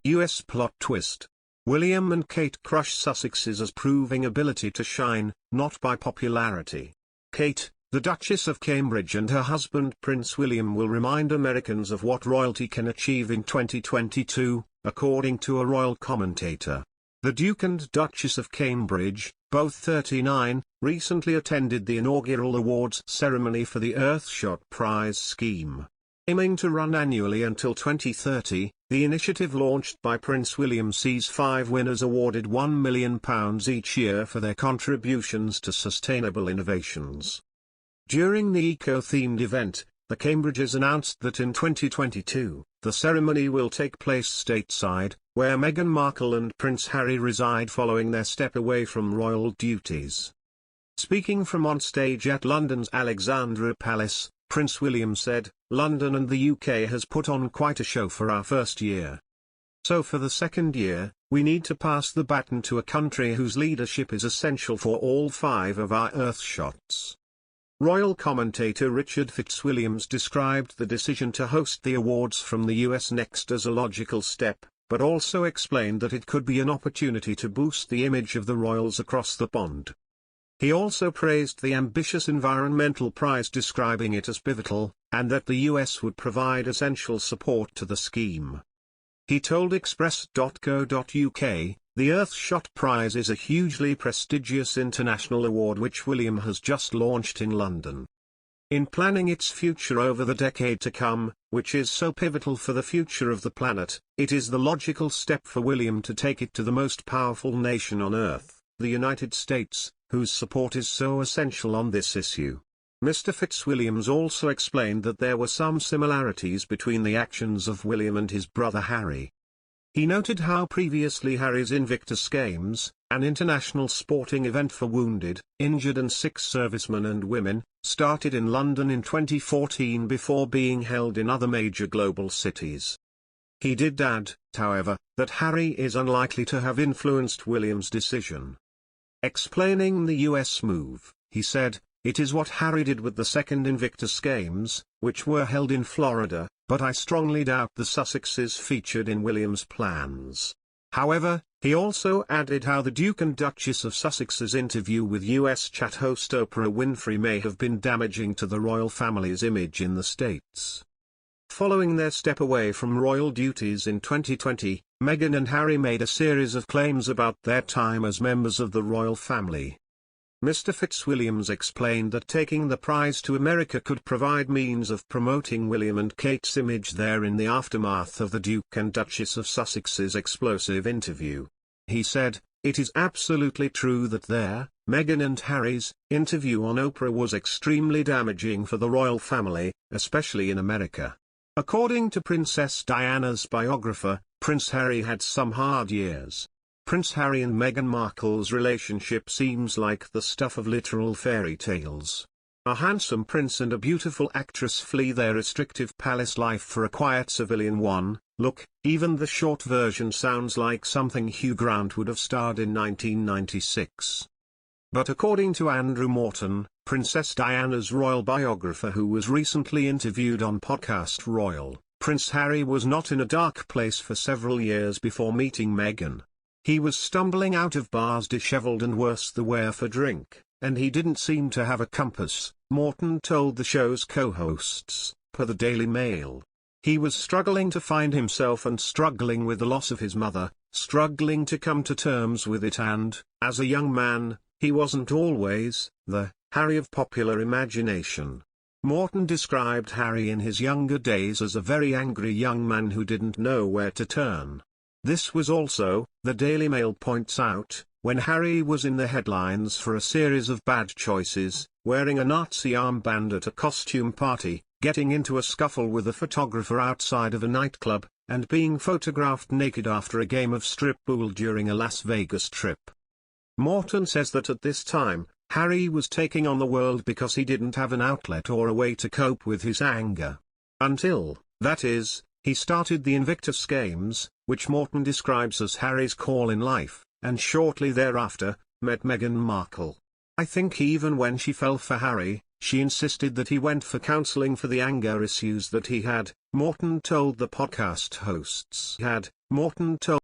US plot twist. William and Kate crush Sussexes as proving ability to shine, not by popularity. Kate, the Duchess of Cambridge, and her husband Prince William will remind Americans of what royalty can achieve in 2022, according to a royal commentator. The Duke and Duchess of Cambridge, both 39, recently attended the inaugural awards ceremony for the Earthshot Prize scheme. Aiming to run annually until 2030, the initiative launched by Prince William sees 5 winners awarded £1 million each year for their contributions to sustainable innovations. During the eco-themed event, the Cambridges announced that in 2022, the ceremony will take place stateside, where Meghan Markle and Prince Harry reside following their step away from royal duties. Speaking from on stage at London's Alexandra Palace, Prince William said, "London and the UK has put on quite a show for our first year. So for the second year, we need to pass the baton to a country whose leadership is essential for all 5 of our Earthshots." Royal commentator Richard Fitzwilliams described the decision to host the awards from the US next as a logical step, but also explained that it could be an opportunity to boost the image of the royals across the pond. He also praised the ambitious environmental prize, describing it as pivotal, and that the US would provide essential support to the scheme. He told Express.co.uk, "The Earthshot Prize is a hugely prestigious international award which William has just launched in London. In planning its future over the decade to come, which is so pivotal for the future of the planet, it is the logical step for William to take it to the most powerful nation on Earth, the United States, whose support is so essential on this issue." Mr. Fitzwilliams also explained that there were some similarities between the actions of William and his brother Harry. He noted how previously Harry's Invictus Games, an international sporting event for wounded, injured and sick servicemen and women, started in London in 2014 before being held in other major global cities. He did add, however, that Harry is unlikely to have influenced William's decision. Explaining the US move, he said, "It is what Harry did with the second Invictus Games, which were held in Florida, but I strongly doubt the Sussexes featured in William's plans." However, he also added how the Duke and Duchess of Sussex's interview with US chat host Oprah Winfrey may have been damaging to the royal family's image in the States. Following their step away from royal duties in 2020, Meghan and Harry made a series of claims about their time as members of the royal family. Mr. Fitzwilliams explained that taking the prize to America could provide means of promoting William and Kate's image there in the aftermath of the Duke and Duchess of Sussex's explosive interview. He said, "It is absolutely true that Meghan and Harry's interview on Oprah was extremely damaging for the royal family, especially in America." According to Princess Diana's biographer, Prince Harry had some hard years. Prince Harry and Meghan Markle's relationship seems like the stuff of literal fairy tales. A handsome prince and a beautiful actress flee their restrictive palace life for a quiet civilian one. Look, even the short version sounds like something Hugh Grant would have starred in 1996. But according to Andrew Morton, Princess Diana's royal biographer who was recently interviewed on podcast Royal, Prince Harry was not in a dark place for several years before meeting Meghan. He was stumbling out of bars disheveled and worse the wear for drink, and he didn't seem to have a compass, Morton told the show's co-hosts, per the Daily Mail. He was struggling to find himself and struggling with the loss of his mother, struggling to come to terms with it, and, as a young man, he wasn't always the Harry of popular imagination. Morton described Harry in his younger days as a very angry young man who didn't know where to turn. This was also, the Daily Mail points out, when Harry was in the headlines for a series of bad choices, wearing a Nazi armband at a costume party, getting into a scuffle with a photographer outside of a nightclub, and being photographed naked after a game of strip pool during a Las Vegas trip. Morton says that at this time, Harry was taking on the world because he didn't have an outlet or a way to cope with his anger. Until, that is, he started the Invictus Games, which Morton describes as Harry's call in life, and shortly thereafter, met Meghan Markle. "I think even when she fell for Harry, She insisted that he went for counseling for the anger issues that he had, Morton told the podcast hosts. Morton told